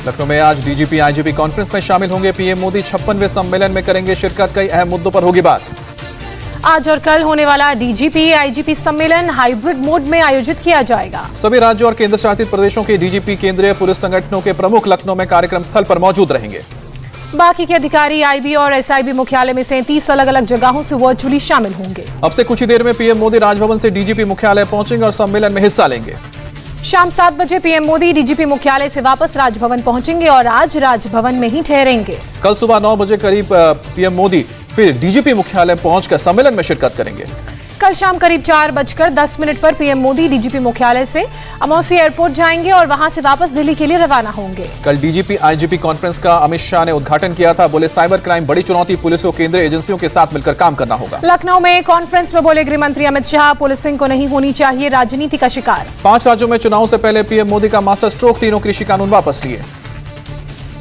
लखनऊ में आज DGP IGP conference में शामिल होंगे पीएम मोदी। 56वें सम्मेलन में करेंगे शिरकत। कई अहम मुद्दों पर होगी बात। आज और कल होने वाला डीजीपी आईजीपी सम्मेलन हाइब्रिड मोड में आयोजित किया जाएगा। सभी राज्यों और केंद्र शासित प्रदेशों के डीजीपी केंद्रीय पुलिस संगठनों के प्रमुख लखनऊ में कार्यक्रम स्थल पर मौजूद रहेंगे। बाकी के अधिकारी आईबी और एसआईबी मुख्यालय में 37 अलग अलग जगहों से वर्चुअली शामिल होंगे। अब से कुछ ही देर में पीएम मोदी राजभवन से डीजीपी मुख्यालय पहुंचेंगे और सम्मेलन में हिस्सा लेंगे। शाम 7 बजे पीएम मोदी डीजीपी मुख्यालय से वापस राजभवन पहुंचेंगे और आज राजभवन में ही ठहरेंगे। कल सुबह 9 बजे करीब पीएम मोदी फिर डीजीपी मुख्यालय पहुंचकर सम्मेलन में शिरकत करेंगे। कल शाम करीब 4:10 पर पीएम मोदी डीजीपी मुख्यालय से अमौसी एयरपोर्ट जाएंगे और वहां से वापस दिल्ली के लिए रवाना होंगे। कल डीजीपी आईजीपी कॉन्फ्रेंस का अमित शाह ने उद्घाटन किया था। बोले साइबर क्राइम बड़ी चुनौती, पुलिस को केंद्रीय एजेंसियों के साथ मिलकर काम करना होगा। लखनऊ में कॉन्फ्रेंस में बोले गृह मंत्री अमित शाह, पुलिसिंग को नहीं होनी चाहिए राजनीति का शिकार। 5 राज्यों में चुनाव से पहले पीएम मोदी का मास्टर स्ट्रोक, तीनों कृषि कानून वापस लिए।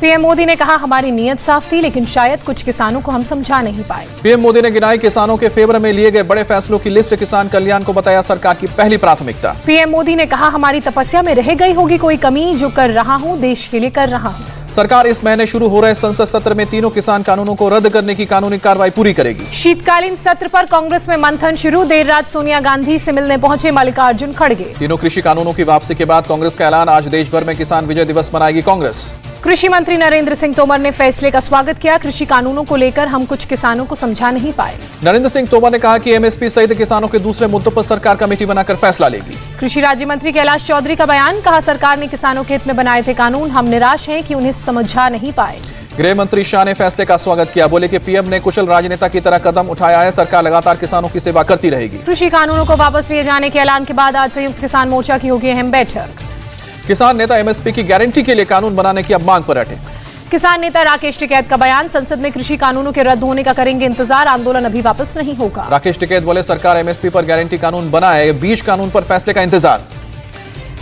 पीएम मोदी ने कहा हमारी नीयत साफ थी, लेकिन शायद कुछ किसानों को हम समझा नहीं पाए। पीएम मोदी ने गिनाई किसानों के फेवर में लिए गए बड़े फैसलों की लिस्ट। किसान कल्याण को बताया सरकार की पहली प्राथमिकता। पीएम मोदी ने कहा हमारी तपस्या में रह गई होगी कोई कमी, जो कर रहा हूं देश के लिए कर रहा हूं। सरकार इस महीने शुरू हो रहे संसद सत्र में तीनों किसान कानूनों को रद्द करने की कानूनी कार्रवाई पूरी करेगी। शीतकालीन सत्र पर कांग्रेस में मंथन शुरू। देर रात सोनिया गांधी से मिलने पहुंचे मल्लिकार्जुन खड़गे। तीनों कृषि कानूनों की वापसी के बाद कांग्रेस का ऐलान। आज देश भर में किसान विजय दिवस मनाएगी कांग्रेस। कृषि मंत्री नरेंद्र सिंह तोमर ने फैसले का स्वागत किया। कृषि कानूनों को लेकर हम कुछ किसानों को समझा नहीं पाए। नरेंद्र सिंह तोमर ने कहा कि एमएसपी सहित किसानों के दूसरे मुद्दों पर सरकार कमेटी बनाकर फैसला लेगी। कृषि राज्य मंत्री कैलाश चौधरी का बयान। कहा सरकार ने किसानों के हित में बनाए थे कानून, हम निराश हैं कि उन्हें समझा नहीं पाए। गृह मंत्री शाह ने फैसले का स्वागत किया। बोले कि पीएम ने कुशल राजनेता की तरह कदम उठाया है। सरकार लगातार किसानों की सेवा करती रहेगी। कृषि कानूनों को वापस लिए जाने के ऐलान के बाद आज संयुक्त किसान मोर्चा की होगी अहम बैठक। किसान नेता एमएसपी की गारंटी के लिए कानून बनाने की अब मांग पर अटे। किसान नेता राकेश टिकैत का बयान। संसद में कृषि कानूनों के रद्द होने का करेंगे इंतजार, आंदोलन अभी वापस नहीं होगा। राकेश टिकैत बोले सरकार एमएसपी पर गारंटी कानून बनाए, बीज कानून पर फैसले का इंतजार।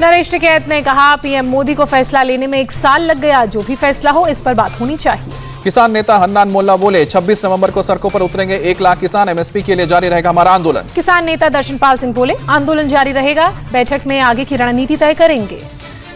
नरेश टिकैत ने कहा पीएम मोदी को फैसला लेने में 1 साल लग गया, जो भी फैसला हो इस पर बात होनी चाहिए। किसान नेता हन्नान मोल्ला बोले 26 नवंबर को सड़कों पर उतरेंगे 1 लाख किसान। एमएसपी के लिए जारी रहेगा हमारा आंदोलन। किसान नेता दर्शनपाल सिंह बोले आंदोलन जारी रहेगा, बैठक में आगे की रणनीति तय करेंगे।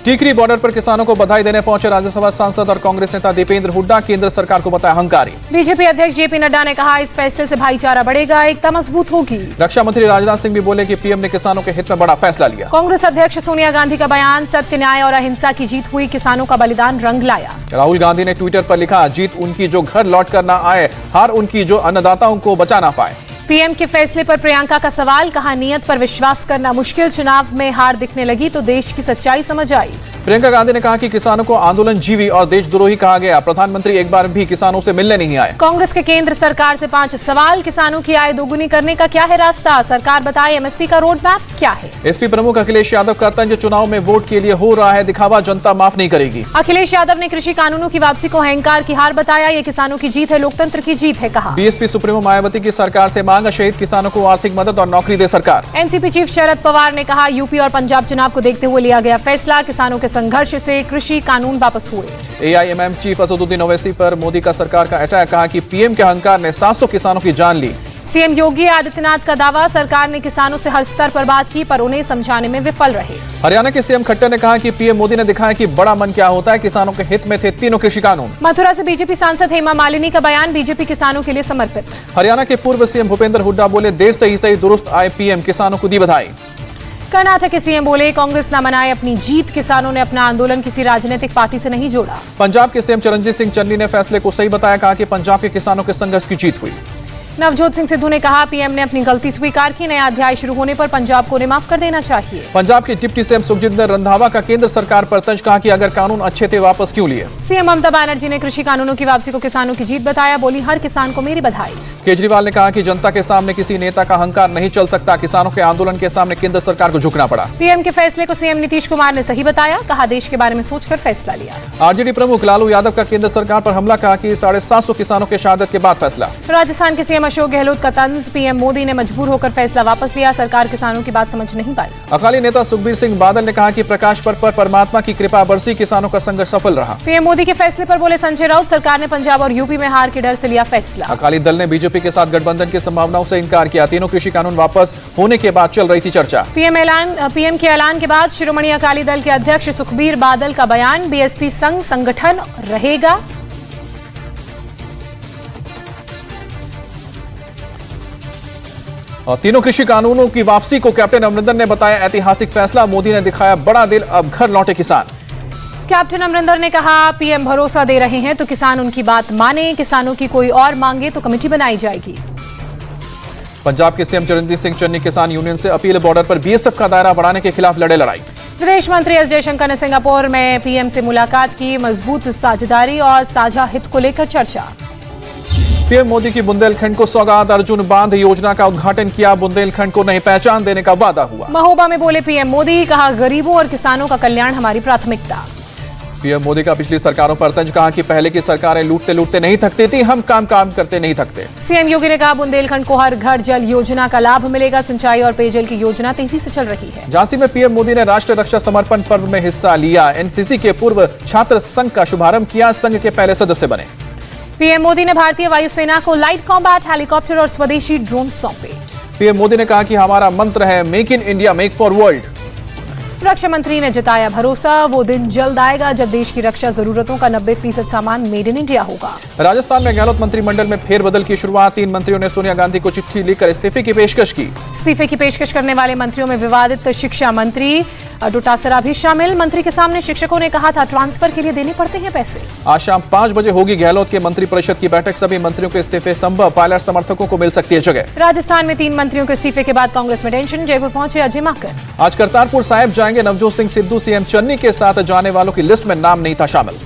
टीकरी बॉर्डर पर किसानों को बधाई देने पहुंचे राज्यसभा सांसद और कांग्रेस नेता दीपेंद्र हुड्डा। केंद्र सरकार को बताया हंकारी। बीजेपी अध्यक्ष जेपी नड्डा ने कहा इस फैसले से भाईचारा बढ़ेगा, एकता मजबूत होगी। रक्षा मंत्री राजनाथ सिंह भी बोले कि पीएम ने किसानों के हित में बड़ा फैसला लिया। कांग्रेस अध्यक्ष सोनिया गांधी का बयान। सत्य, न्याय और अहिंसा की जीत हुई, किसानों का बलिदान रंग लाया। राहुल गांधी ने ट्विटर पर लिखा जीत उनकी जो घर लौट कर न आए, हार उनकी जो अन्नदाताओं को बचा ना पाए। पीएम के फैसले पर प्रियंका का सवाल। कहा नियत पर विश्वास करना मुश्किल, चुनाव में हार दिखने लगी तो देश की सच्चाई समझ आई। प्रियंका गांधी ने कहा कि किसानों को आंदोलन जीवी और देशद्रोही कहा गया। प्रधानमंत्री एक बार भी किसानों से मिलने नहीं आए। कांग्रेस के केंद्र सरकार से 5 सवाल। किसानों की आय दोगुनी करने का क्या है रास्ता, सरकार बताए एमएसपी का रोड मैप क्या है। एसपी प्रमुख अखिलेश यादव का तंज चुनाव में वोट के लिए हो रहा है दिखावा, जनता माफ नहीं करेगी। अखिलेश यादव ने कृषि कानूनों की वापसी को अहंकार की हार बताया। ये किसानों की जीत है, लोकतंत्र की जीत है कहा। बीएसपी सुप्रीमो मायावती की सरकार से मांग, शहीद किसानों को आर्थिक मदद और नौकरी दे सरकार। एनसीपी चीफ शरद पवार ने कहा यूपी और पंजाब चुनाव को देखते हुए लिया गया फैसला, किसानों के संघर्ष से कृषि कानून वापस हुए। एआईएमएम चीफ असदुद्दीन ओवैसी पर मोदी का सरकार का अटैक। कहा कि पीएम के अहंकार ने 700 किसानों की जान ली। सीएम योगी आदित्यनाथ का दावा। सरकार ने किसानों से हर स्तर पर बात की पर उन्हें समझाने में विफल रहे। हरियाणा के सीएम खट्टर ने कहा कि पीएम मोदी ने दिखाया कि बड़ा मन क्या होता है। किसानों के हित में थे तीनों कृषि कानून। मथुरा से बीजेपी सांसद हेमा मालिनी का बयान। बीजेपी किसानों के लिए समर्पित। हरियाणा के पूर्व सीएम भूपेंद्र हुड्डा बोले देर से ही सही दुरुस्त आए पीएम, किसानों को दी बधाई। कर्नाटक के सीएम बोले कांग्रेस न मनाए अपनी जीत, किसानों ने अपना आंदोलन किसी राजनीतिक पार्टी से नहीं जोड़ा। पंजाब के सीएम चरणजीत सिंह चन्नी ने फैसले को सही बताया। कहा कि पंजाब के किसानों के संघर्ष की जीत हुई। नवजोत सिंह सिद्धू ने कहा पीएम ने अपनी गलती स्वीकार की, नया अध्याय शुरू होने पर पंजाब को उन्हें माफ कर देना चाहिए। पंजाब के डिप्टी सीएम सुखजिंदर रंधावा का केंद्र सरकार पर तंज। कहा कि अगर कानून अच्छे थे वापस क्यों लिए। सीएम ममता बनर्जी ने कृषि कानूनों की वापसी को किसानों की जीत बताया। बोली हर किसान को मेरी बधाई। केजरीवाल ने कहा कि जनता के सामने किसी नेता का अहंकार नहीं चल सकता। किसानों के आंदोलन के सामने केंद्र सरकार को झुकना पड़ा। पीएम के फैसले को सीएम नीतीश कुमार ने सही बताया। कहा देश के बारे में सोचकर फैसला लिया। आरजेडी प्रमुख लालू यादव का केंद्र सरकार पर हमला। कहा कि 750 किसानों के शहादत के बाद फैसला। राजस्थान के सीएम सीएम अशोक गहलोत का तंज, पीएम मोदी ने मजबूर होकर फैसला वापस लिया, सरकार किसानों की बात समझ नहीं पाई। अकाली नेता सुखबीर सिंह बादल ने कहा कि प्रकाश पर्व पर परमात्मा की कृपा बरसी, किसानों का संघर्ष सफल रहा। पीएम मोदी के फैसले पर बोले संजय राउत, सरकार ने पंजाब और यूपी में हार के डर से लिया फैसला। अकाली दल ने बीजेपी के साथ गठबंधन की संभावनाओं से इनकार किया, तीनों कृषि कानून वापस होने के बाद चल रही थी चर्चा। पीएम के ऐलान के बाद शिरोमणि अकाली दल के अध्यक्ष सुखबीर बादल का बयान, बीएसपी संघ संगठन रहेगा। और तीनों कृषि कानूनों की वापसी को कैप्टन अमरिंदर ने बताया ऐतिहासिक फैसला, मोदी ने दिखाया बड़ा दिल, अब घर लौटे किसान। कैप्टन अमरिंदर ने कहा, पीएम भरोसा दे रहे हैं तो किसान उनकी बात माने, किसानों की कोई और मांगे तो कमेटी बनाई जाएगी। पंजाब के सीएम चरणजीत सिंह चन्नी किसान यूनियन से अपील, बॉर्डर पर बीएसएफ का दायरा बढ़ाने के खिलाफ लड़े लड़ाई। विदेश मंत्री एस जयशंकर ने सिंगापुर में पीएम से मुलाकात की, मजबूत साझेदारी और साझा हित को लेकर चर्चा। पीएम मोदी की बुंदेलखंड को सौगात, अर्जुन बांध योजना का उद्घाटन किया, बुंदेलखंड को नई पहचान देने का वादा हुआ। महोबा में बोले पीएम मोदी, कहा गरीबों और किसानों का कल्याण हमारी प्राथमिकता। पीएम मोदी का पिछली सरकारों पर तंज, कहा कि पहले की सरकारें लूटते लूटते नहीं थकती थी, हम काम करते नहीं थकते। सीएम योगी ने कहा, बुंदेलखंड को हर घर जल योजना का लाभ मिलेगा, सिंचाई और पेयजल की योजना तेजी से चल रही है। झांसी में पीएम मोदी ने राष्ट्रीय रक्षा समर्पण पर्व में हिस्सा लिया, एनसीसी के पूर्व छात्र संघ का शुभारंभ किया, संघ के पहले सदस्य बने। पीएम मोदी ने भारतीय वायुसेना को लाइट कॉम्बैट हेलीकॉप्टर और स्वदेशी ड्रोन सौंपे। पीएम मोदी ने कहा कि हमारा मंत्र है make in India, make for world. रक्षा मंत्री ने जताया भरोसा, वो दिन जल्द आएगा जब देश की रक्षा जरूरतों का 90% सामान मेड इन इंडिया होगा। राजस्थान में गहलोत मंत्रिमंडल में फेरबदल की शुरुआत, 3 मंत्रियों ने सोनिया गांधी को चिट्ठी लिखकर इस्तीफे की पेशकश की। इस्तीफे की पेशकश करने वाले मंत्रियों में विवादित शिक्षा मंत्री डोटासरा भी शामिल। मंत्री के सामने शिक्षकों ने कहा था, ट्रांसफर के लिए देने पड़ते हैं पैसे। आज शाम 5 बजे होगी गहलोत के मंत्रिपरिषद की बैठक, सभी मंत्रियों के इस्तीफे संभव, पायलट समर्थकों को मिल सकती है जगह। राजस्थान में 3 मंत्रियों के इस्तीफे के बाद कांग्रेस में टेंशन, जयपुर पहुंचे अजय माकन। आज करतारपुर साहिब जाएंगे नवजोत सिंह सिद्धू, सीएम चन्नी के साथ जाने वालों की लिस्ट में नाम नहीं था शामिल।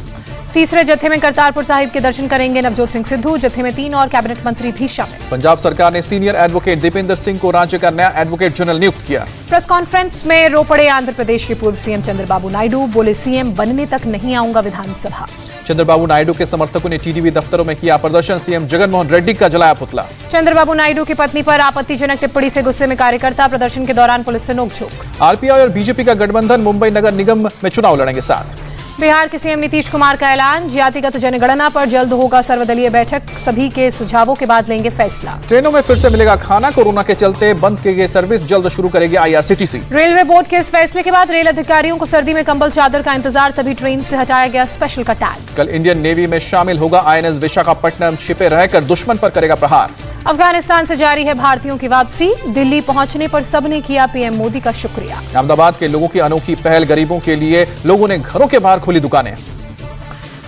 तीसरे जत्थे में करतारपुर साहिब के दर्शन करेंगे नवजोत सिंह सिद्धू, जत्थे में 3 और कैबिनेट मंत्री भी शामिल। पंजाब सरकार ने सीनियर एडवोकेट दीपेंद्र सिंह को राज्य का नया एडवोकेट जनरल नियुक्त किया। प्रेस कॉन्फ्रेंस में रो पड़े आंध्र प्रदेश के पूर्व सीएम चंद्रबाबू नायडू, बोले सीएम बनने तक नहीं आऊंगा विधानसभा। चंद्रबाबू नायडू के समर्थकों ने टीडीपी दफ्तरों में किया प्रदर्शन, सीएम जगनमोहन रेड्डी का जलाया पुतला। चंद्रबाबू नायडू की पत्नी पर आपत्तिजनक टिप्पणी से गुस्से में कार्यकर्ता, प्रदर्शन के दौरान पुलिस से नोकझोंक। आरपीआई और बीजेपी का गठबंधन, मुंबई नगर निगम में चुनाव लड़ेंगे साथ। बिहार के सीएम नीतीश कुमार का ऐलान, जातिगत जनगणना पर जल्द होगा सर्वदलीय बैठक, सभी के सुझावों के बाद लेंगे फैसला। ट्रेनों में फिर से मिलेगा खाना, कोरोना के चलते बंद की गई सर्विस जल्द शुरू करेगी आईआरसीटीसी। रेलवे बोर्ड के इस फैसले के बाद रेल अधिकारियों को सर्दी में कंबल चादर का इंतजार, सभी ट्रेन से हटाया गया स्पेशल का टैग। कल इंडियन नेवी में शामिल होगा आईएनएस विशाखापट्टनम, छिपे रहकर दुश्मन पर करेगा प्रहार। अफगानिस्तान से जारी है भारतीयों की वापसी, दिल्ली पहुंचने पर सबने किया पीएम मोदी का शुक्रिया। अहमदाबाद के लोगों की अनोखी पहल, गरीबों के लिए लोगों ने घरों के बाहर खोली दुकानें।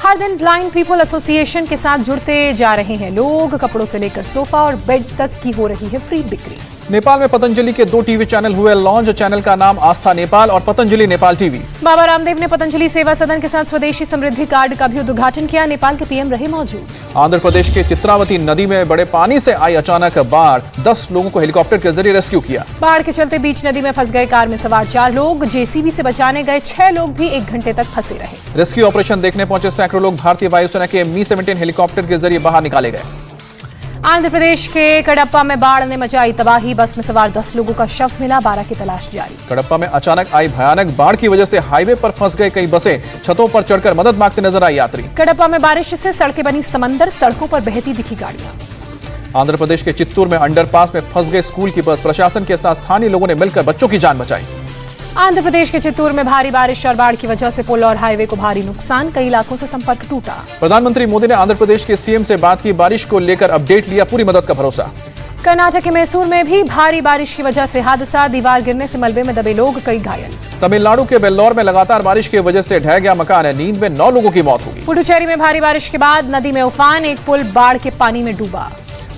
हर दिन ब्लाइंड पीपल एसोसिएशन के साथ जुड़ते जा रहे हैं लोग, कपड़ों से लेकर सोफा और बेड तक की हो रही है फ्री बिक्री। नेपाल में पतंजलि के 2 टीवी चैनल हुए लॉन्च, चैनल का नाम आस्था नेपाल और पतंजलि नेपाल टीवी। बाबा रामदेव ने पतंजलि सेवा सदन के साथ स्वदेशी समृद्धि कार्ड का भी उद्घाटन किया, नेपाल के पीएम रहे मौजूद। आंध्र प्रदेश के चित्रावती नदी में बड़े पानी से आई अचानक बाढ़, 10 लोगों को हेलीकॉप्टर के जरिए रेस्क्यू किया। बाढ़ के चलते बीच नदी में फंस गए कार में सवार 4 लोग, जेसीबी से बचाने गए 6 लोग भी 1 घंटे तक फंसे रहे। रेस्क्यू ऑपरेशन देखने पहुंचे सैकड़ों लोग, भारतीय वायुसेना के मी-17 हेलीकॉप्टर के जरिए बाहर निकाले गए। आंध्र प्रदेश के कडप्पा में बाढ़ ने मचाई तबाही, बस में सवार 10 लोगों का शव मिला, 12 की तलाश जारी। कडप्पा में अचानक आई भयानक बाढ़ की वजह से हाईवे पर फंस गए कई बसें, छतों पर चढ़कर मदद मांगते नजर आई यात्री। कडप्पा में बारिश से सड़कें बनी समंदर, सड़कों पर बहती दिखी गाड़ियां। आंध्र प्रदेश के चित्तूर में अंडरपास में फंस गए स्कूल की बस, प्रशासन के साथ स्थानीय लोगों ने मिलकर बच्चों की जान बचाई। आंध्र प्रदेश के चित्तूर में भारी बारिश और बाढ़ की वजह से पुल और हाईवे को भारी नुकसान, कई इलाकों से संपर्क टूटा। प्रधानमंत्री मोदी ने आंध्र प्रदेश के सीएम से बात की, बारिश को लेकर अपडेट लिया, पूरी मदद का भरोसा। कर्नाटक के मैसूर में भी भारी बारिश की वजह से हादसा, दीवार गिरने से मलबे में दबे लोग, कई घायल। तमिलनाडु के वेल्लोर में लगातार बारिश की वजह से ढह गया मकान, नींद में 9 लोगों की मौत होगी। पुडुचेरी में भारी बारिश के बाद नदी में उफान, एक पुल बाढ़ के पानी में डूबा।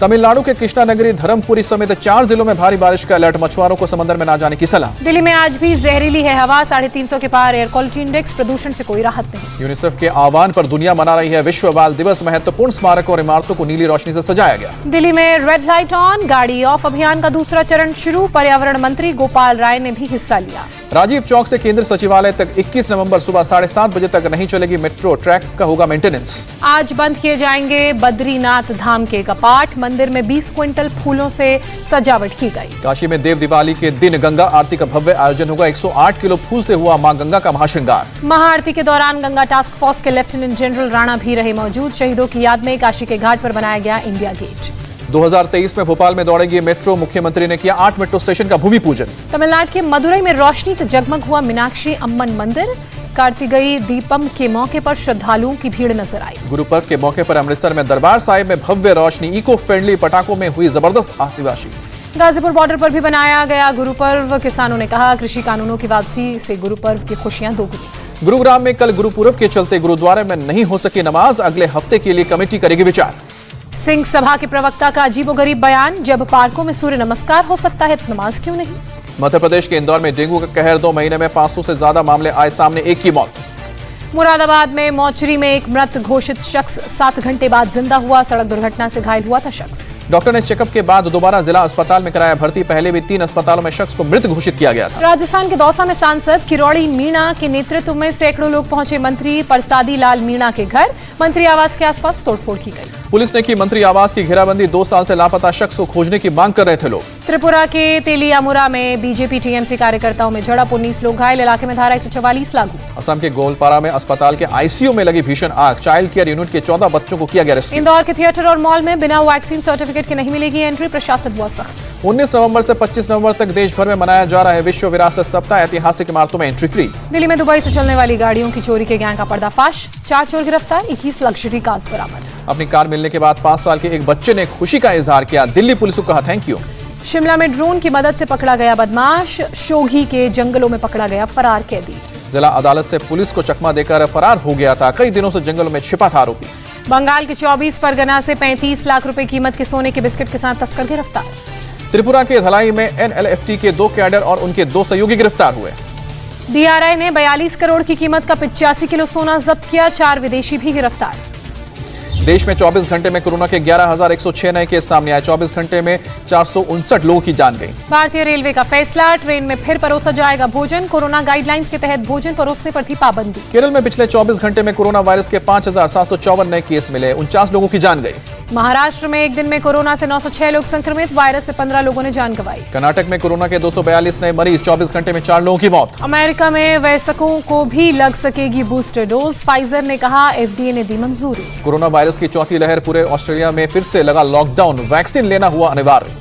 तमिलनाडु के कृष्णानगरी, धर्मपुरी समेत 4 जिलों में भारी बारिश का अलर्ट, मछुआरों को समंदर में ना जाने की सलाह। दिल्ली में आज भी जहरीली है हवा, 350 के पार एयर क्वालिटी इंडेक्स, प्रदूषण से कोई राहत नहीं। यूनिसेफ के आह्वान पर दुनिया मना रही है विश्व बाल दिवस, महत्वपूर्ण स्मारकों और इमारतों को नीली रोशनी से सजाया गया। दिल्ली में रेड लाइट ऑन, गाड़ी ऑफ अभियान का दूसरा चरण शुरू, पर्यावरण मंत्री गोपाल राय ने भी हिस्सा लिया। राजीव चौक से केंद्र सचिवालय तक 21 नवंबर सुबह 7:30 बजे तक नहीं चलेगी मेट्रो, ट्रैक का होगा मेंटेनेंस। आज बंद किए जाएंगे बद्रीनाथ धाम के कपाट, मंदिर में 20 क्विंटल फूलों से सजावट की गई। काशी में देव दिवाली के दिन गंगा आरती का भव्य आयोजन होगा। 108 किलो फूल से हुआ मां गंगा का महाश्रृंगार। महाआरती के दौरान गंगा टास्क फोर्स के लेफ्टिनेंट जनरल राणा भी रहे मौजूद। शहीदों की याद में काशी के घाट पर बनाया गया इंडिया गेट। 2023 में भोपाल में दौड़ेगी मेट्रो। मुख्यमंत्री ने किया 8 मेट्रो स्टेशन का भूमि पूजन। तमिलनाडु के मदुरई में रोशनी से जगमग हुआ मीनाक्षी अम्मन मंदिर। कार्तिकेय दीपम के मौके पर श्रद्धालुओं की भीड़ नजर आई। गुरु पर्व के मौके पर अमृतसर में दरबार साहिब में भव्य रोशनी। इको फ्रेंडली पटाखों में हुई जबरदस्त आतिशबाजी। गाजीपुर बॉर्डर पर भी बनाया गया गुरु पर्व। किसानों ने कहा कृषि कानूनों की वापसी से गुरु पर्व की खुशियां दोगुनी। गुरुग्राम में कल गुरु पूर्व के चलते गुरुद्वारे में नहीं हो सकी नमाज। अगले हफ्ते के लिए कमेटी करेगी विचार। सिंह सभा के प्रवक्ता का अजीबोगरीब बयान। जब पार्कों में सूर्य नमस्कार हो सकता है तो नमाज क्यों नहीं। मध्य प्रदेश के इंदौर में डेंगू का कहर। 2 महीने में 500 से ज्यादा मामले आए सामने, 1 की मौत। मुरादाबाद में मोर्चरी में एक मृत घोषित शख्स 7 घंटे बाद जिंदा हुआ। सड़क दुर्घटना से घायल हुआ था शख्स। डॉक्टर ने चेकअप के बाद दोबारा जिला अस्पताल में कराया भर्ती। पहले भी 3 अस्पतालों में शख्स को मृत घोषित किया गया था। राजस्थान के दौसा में सांसद किरोड़ी मीणा के नेतृत्व में सैकड़ों लोग पहुंचे मंत्री परसादी लाल मीणा के घर। मंत्री आवास के आसपास तोड़फोड़ की गई। पुलिस ने की मंत्री आवास की घेराबंदी। 2 साल से लापता शख्स को खोजने की मांग कर रहे थे लोग। त्रिपुरा के तेलियामुरा में बीजेपी टीएमसी कार्यकर्ताओं में झड़प। 19 लोग घायल। इलाके में धारा 144 लागू। असम के गोलपारा में अस्पताल के आईसीयू में लगी भीषण आग। चाइल्ड केयर यूनिट के 14 बच्चों को किया गया रेस्क्यू। इंदौर के थिएटर और मॉल में बिना वैक्सीन सर्टिफिकेट के नहीं मिलेगी एंट्री। प्रशासन हुआ सख्त। 19 नवंबर से 25 नवंबर तक देश भर में मनाया जा रहा है विश्व विरासत सप्ताह। ऐतिहासिक इमारतों में एंट्री फ्री। दिल्ली में दुबई से चलने वाली गाड़ियों की चोरी के गैंग का पर्दाफाश। 4 चोर गिरफ्तार। 21 लग्जरी कार्स बरामद। अपनी कार मिलने के बाद 5 साल के एक बच्चे ने खुशी का इजहार किया। दिल्ली पुलिस को कहा थैंक यू। शिमला में ड्रोन की मदद से पकड़ा गया बदमाश। शोघी के जंगलों में पकड़ा गया फरार कैदी। जिला अदालत से पुलिस को चकमा देकर फरार हो गया था। कई दिनों से जंगलों में छिपा था आरोपी। बंगाल के 24 परगना से 35 लाख रुपए कीमत के सोने के बिस्किट के साथ तस्कर गिरफ्तार। त्रिपुरा के धलाई में एनएलएफटी के 2 कैडर और उनके 2 सहयोगी गिरफ्तार हुए। डीआरआई ने 42 करोड़ की कीमत का 85 किलो सोना जब्त किया। 4 विदेशी भी गिरफ्तार। देश में 24 घंटे में कोरोना के 11,106 नए केस सामने आए। 24 घंटे में 459 लोगों की जान गई। भारतीय रेलवे का फैसला। ट्रेन में फिर परोसा जाएगा भोजन। कोरोना गाइडलाइंस के तहत भोजन परोसने पर थी पाबंदी। केरल में पिछले 24 घंटे में कोरोना वायरस के 5,754 नए केस मिले। 49 लोगों की जान गई। महाराष्ट्र में एक दिन में कोरोना से 906 लोग संक्रमित। वायरस से 15 लोगों ने जान गंवाई। कर्नाटक में कोरोना के 242 नए मरीज। 24 घंटे में 4 लोगों की मौत। अमेरिका में वयस्कों को भी लग सकेगी बूस्टर डोज। फाइजर ने कहा, एफडीए ने दी मंजूरी। कोरोना वायरस की चौथी लहर। पूरे ऑस्ट्रेलिया में फिर से लगा लॉकडाउन। वैक्सीन लेना हुआ अनिवार्य।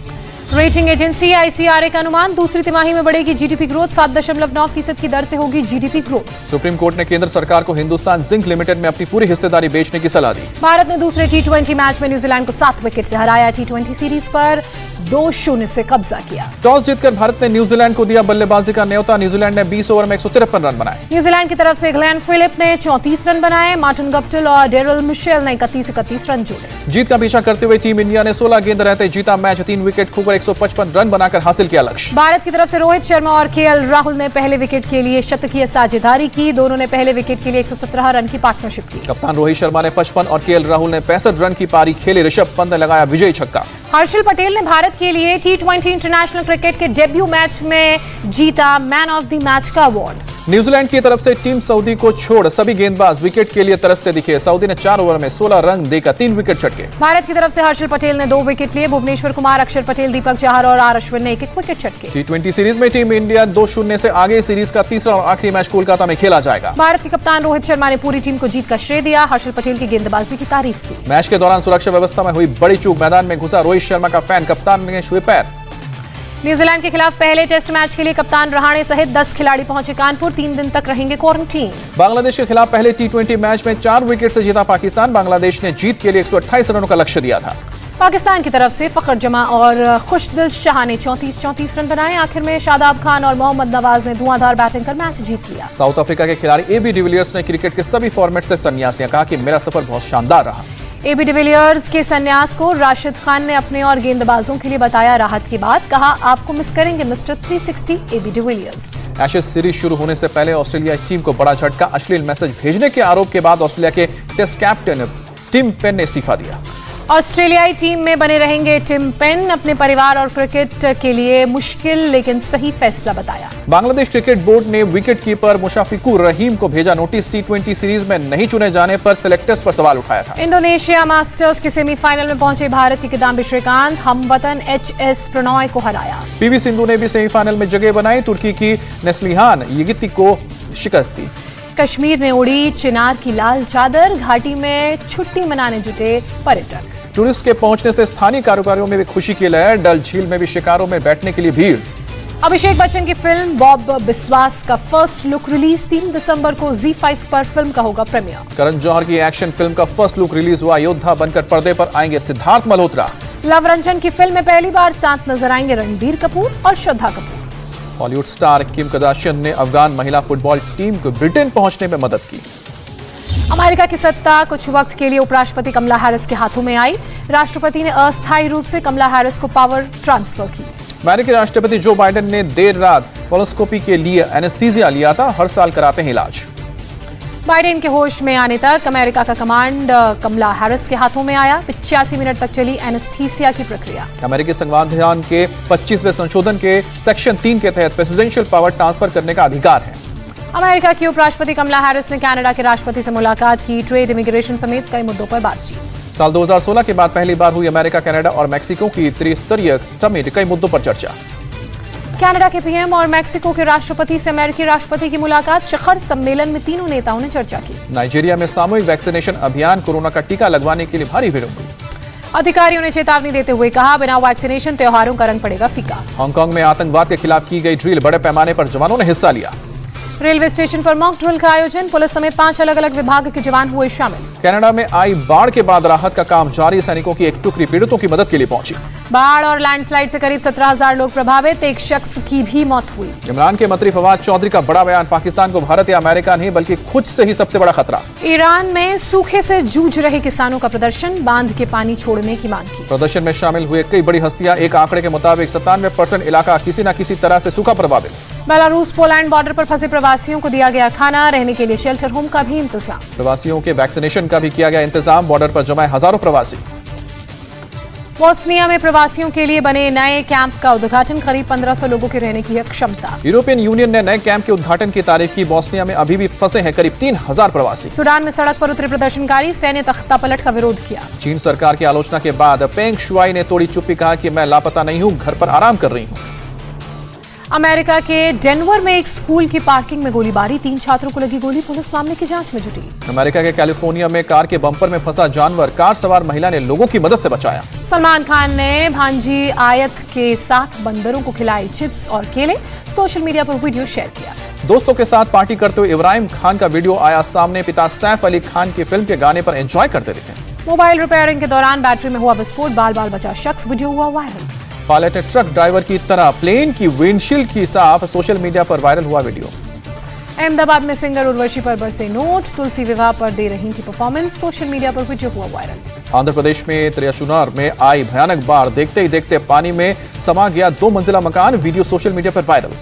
रेटिंग एजेंसी आईसीआरए का अनुमान। दूसरी तिमाही में बढ़ेगी जीडीपी ग्रोथ। 7.9% की दर से होगी जीडीपी ग्रोथ। सुप्रीम कोर्ट ने केंद्र सरकार को हिंदुस्तान जिंक लिमिटेड में अपनी पूरी हिस्सेदारी बेचने की सलाह दी। भारत ने दूसरे टी20 मैच में न्यूजीलैंड को 7 विकेट से हराया। टी20 सीरीज पर 2-0 से कब्जा किया। टॉस जीतकर भारत ने न्यूजीलैंड को दिया बल्लेबाजी का न्योता। न्यूजीलैंड ने 20 ओवर में 153 रन बनाए। न्यूजीलैंड की तरफ से ग्लेन फिलिप ने 34 रन बनाए। मार्टिन गप्टिल और डेरिल मिशेल ने 31 रन जोड़े। जीत का पीछा करते हुए टीम इंडिया ने 16 गेंद रहते जीता मैच। 3 विकेट खोकर 155 रन बनाकर हासिल किया लक्ष्य। भारत की तरफ से रोहित शर्मा और केएल राहुल ने पहले विकेट के लिए शतकीय साझेदारी की। दोनों ने पहले विकेट के लिए 117 रन की पार्टनरशिप की। कप्तान रोहित शर्मा ने 55 और केएल राहुल ने 65 रन की पारी खेली। ऋषभ पंत ने लगाया विजयी छक्का। हर्षल पटेल ने भारत के लिए टी20 इंटरनेशनल क्रिकेट के डेब्यू मैच में जीता मैन ऑफ द मैच का अवार्ड। न्यूजीलैंड की तरफ से टीम सऊदी को छोड़ सभी गेंदबाज विकेट के लिए तरसते दिखे। सऊदी ने 4 ओवर में 16 रन देकर 3 विकेट चटके। भारत की तरफ से हर्षल पटेल ने 2 विकेट लिए। भुवनेश्वर कुमार, अक्षर पटेल, दीपक चाहर और आर अश्विन ने 1-1 विकेट चटके। टी20 सीरीज में टीम इंडिया 2-0 से आगे। सीरीज का तीसरा और आखिरी मैच कोलकाता में खेला जाएगा। भारत के कप्तान रोहित शर्मा ने पूरी टीम को जीत का श्रेय दिया। हर्षल पटेल की गेंदबाजी की तारीफ की। मैच के दौरान सुरक्षा व्यवस्था में हुई बड़ी चूक। मैदान में घुसा रोहित शर्मा का फैन। कप्तान ने छुए पैर। न्यूजीलैंड के खिलाफ पहले टेस्ट मैच के लिए कप्तान रहाणे सहित 10 खिलाड़ी पहुंचे कानपुर। 3 दिन तक रहेंगे क्वारंटीन। बांग्लादेश के खिलाफ पहले टी20 मैच में 4 विकेट से जीता पाकिस्तान। बांग्लादेश ने जीत के लिए 128 रनों का लक्ष्य दिया था। पाकिस्तान की तरफ से फखर जमा और खुशदिल शाह ने 34 रन बनाए। आखिर में शादाब खान और मोहम्मद नवाज ने धुआंधार बैटिंग कर मैच जीत लिया। साउथ अफ्रीका के खिलाड़ी एबी डिविलियर्स ने क्रिकेट के सभी फॉर्मेट से संन्यास लिया। कहा कि मेरा सफर बहुत शानदार रहा। एबी डिविलियर्स के संन्यास को राशिद खान ने अपने और गेंदबाजों के लिए बताया राहत की बात। कहा, आपको मिस करेंगे Mister 360 AB de Villiers. Ashes series शुरू होने से पहले ऑस्ट्रेलिया टीम को बड़ा झटका। अश्लील मैसेज भेजने के आरोप के बाद ऑस्ट्रेलिया के टेस्ट कैप्टन टिम पेन ने इस्तीफा दिया। ऑस्ट्रेलियाई टीम में बने रहेंगे टिम पेन। अपने परिवार और क्रिकेट के लिए मुश्किल लेकिन सही फैसला बताया। बांग्लादेश क्रिकेट बोर्ड ने विकेट कीपर मुशफिकुर रहीम को भेजा नोटिस। T20 सीरीज में नहीं चुने जाने पर सिलेक्टर्स पर सवाल उठाया था। इंडोनेशिया मास्टर्स के सेमीफाइनल में पहुंचे भारत के किदाम्बी श्रीकांत। हमवतन HS प्रणॉय को हराया। PV सिंधु ने भी सेमीफाइनल में जगह बनाई। तुर्की की नेस्लिहान यिगिति को शिकस्त दी। कश्मीर ने उड़ी चिनार की लाल चादर। घाटी में छुट्टी मनाने जुटे पर्यटक। टूरिस्ट के पहुंचने से स्थानीय कारोबारियों में भी खुशी की लहर। डल झील में भी शिकारों में बैठने के लिए भीड़। अभिषेक बच्चन की फिल्म बॉब बिस्वास का फर्स्ट लुक रिलीज 3 दिसंबर को ZEE5 पर फिल्म का होगा प्रीमियर। करण जौहर की एक्शन फिल्म का फर्स्ट लुक रिलीज हुआ। योद्धा बनकर पर्दे पर आएंगे सिद्धार्थ मल्होत्रा। लव रंजन की फिल्म में पहली बार साथ नजर आएंगे रणबीर कपूर और Shraddha Kapoor. Hollywood star Kim Kardashian ने अफगान महिला फुटबॉल टीम को ब्रिटेन पहुंचने में मदद की। अमेरिका की सत्ता कुछ वक्त के लिए उपराष्ट्रपति कमला हैरिस के हाथों में आई। राष्ट्रपति ने अस्थायी रूप से कमला हैरिस को पावर ट्रांसफर की। अमेरिकी राष्ट्रपति जो बाइडेन ने देर रात कोलोस्कोपी के लिए एनेस्थीसिया लिया था। हर साल कराते हैं इलाज। बाइडेन के होश में आने तक अमेरिका का कमांड कमला हैरिस के हाथों में आया। 85 मिनट तक चली एनेस्थीसिया की प्रक्रिया। अमेरिकी संविधान के 25वें संशोधन के सेक्शन 3 के तहत प्रेसिडेंशियल पावर ट्रांसफर करने का अधिकार है। अमेरिका की उपराष्ट्रपति कमला हैरिस ने कनाडा के राष्ट्रपति से मुलाकात की। ट्रेड, इमिग्रेशन समेत कई मुद्दों पर बातचीत। साल 2016 के बाद पहली बार हुई अमेरिका, कनाडा और मैक्सिको की त्रिस्तरीय समिट। कई मुद्दों पर चर्चा। कनाडा के पीएम और मैक्सिको के राष्ट्रपति से अमेरिकी राष्ट्रपति की मुलाकात। शिखर सम्मेलन में तीनों नेताओं ने चर्चा की। नाइजीरिया में सामूहिक वैक्सीनेशन अभियान। कोरोना का टीका लगवाने के लिए भारी भीड़ हुई। अधिकारियों ने चेतावनी देते हुए कहा, बिना वैक्सीनेशन त्योहारों का रंग पड़ेगा फीका। हांगकांग में आतंकवाद के खिलाफ की गई ड्रिल। बड़े पैमाने पर जवानों ने हिस्सा लिया। रेलवे स्टेशन पर मॉक ड्रिल का आयोजन। पुलिस समेत 5 अलग-अलग विभाग के जवान हुए शामिल। कनाडा में आई बाढ़ के बाद राहत का काम जारी। सैनिकों की एक टुकड़ी पीड़ितों की मदद के लिए पहुंची। बाढ़ और लैंडस्लाइड से करीब 17,000 लोग प्रभावित। एक शख्स की भी मौत हुई। इमरान के मंत्री फवाद चौधरी का बड़ा बयान। पाकिस्तान को भारत या अमेरिका नहीं बल्कि खुद से ही सबसे बड़ा खतरा। ईरान में सूखे से जूझ रहे किसानों का प्रदर्शन। बांध के पानी छोड़ने की मांग की। प्रदर्शन में शामिल हुए कई बड़ी हस्तियां। एक आंकड़े के मुताबिक 97% इलाका किसी न किसी तरह से सूखा प्रभावित। बेलारूस पोलैंड बॉर्डर पर फंसे प्रवासियों को दिया गया खाना। रहने के लिए शेल्टर होम का भी इंतजाम। प्रवासियों के वैक्सीनेशन का भी किया गया इंतजाम। बॉर्डर पर जमाए हजारों प्रवासी। बोस्निया में प्रवासियों के लिए बने नए कैंप का उद्घाटन। करीब 1500 लोगों के रहने की है क्षमता। यूरोपियन यूनियन ने नए कैंप के उद्घाटन की तारीख की। बोस्निया में अभी भी फंसे हैं करीब 3000 प्रवासी। सूडान में सड़क पर उतरे प्रदर्शनकारी। सैन्य तख्तापलट का विरोध किया। चीन सरकार की आलोचना के बाद पेंग शुआई ने तोड़ी चुप्पी। कहा कि मैं लापता नहीं हूं, घर पर आराम कर रही हूं। अमेरिका के डेनवर में एक स्कूल की पार्किंग में गोलीबारी। 3 छात्रों को लगी गोली। पुलिस मामले की जांच में जुटी। अमेरिका के कैलिफोर्निया में कार के बम्पर में फंसा जानवर। कार सवार महिला ने लोगों की मदद से बचाया। सलमान खान ने भांजी आयत के साथ बंदरों को खिलाए चिप्स और केले। सोशल मीडिया पर वीडियो शेयर किया। दोस्तों के साथ पार्टी करते हुए इब्राहिम खान का वीडियो आया सामने। पिता सैफ अली खान की फिल्म के गाने पर एंजॉय करते दिखे। मोबाइल रिपेयरिंग के दौरान बैटरी में हुआ विस्फोट। बाल बाल बचा शख्स। वीडियो हुआ वायरल। पायलट ने ट्रक ड्राइवर की तरह प्लेन की विंडशील्ड की साफ। सोशल मीडिया पर वायरल हुआ वीडियो। अहमदाबाद में सिंगर उर्वशी पर बरसे नोट। तुलसी विवाह पर दे रही थी परफॉर्मेंस। सोशल मीडिया पर वीडियो हुआ वायरल। आंध्र प्रदेश में त्रियाशुनार में आई भयानक बाढ़। देखते ही देखते पानी में समा गया 2 मंजिला मकान। वीडियो सोशल मीडिया पर वायरल।